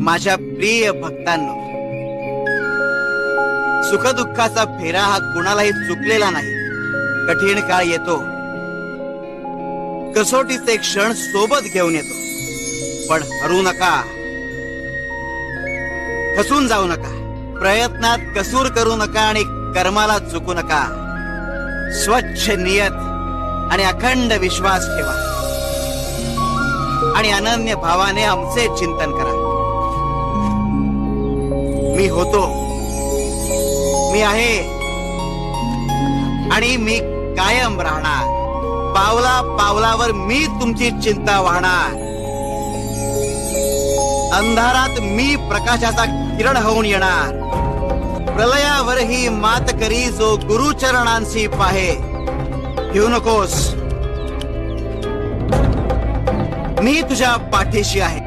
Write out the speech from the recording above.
माझ्या प्रिय भक्तांनो, सुखदुःखाचा फेरा हा कुणालाही चुकलेला नाही. कठीण काळ येतो, कसोटीचे क्षण सोबत घेऊन येतो, पण हरू नका, खचून जाऊ नका, प्रयत्नात कसूर करू नका आणि कर्माला चुकू नका. स्वच्छ नियत आणि अखंड विश्वास ठेवा आणि अनन्य भावाने आमचे चिंतन करा. मी होतो, मी आहे आणि मी कायम राहणार. पावला पावलावर मी तुमची चिंता वाहणार. अंधारात मी प्रकाशाचा किरण होऊन येणार. प्रलयावरही मात करी जो गुरुचरणांशी पाहे. भिऊ नकोस, मी तुझ्या पाठीशी आहे.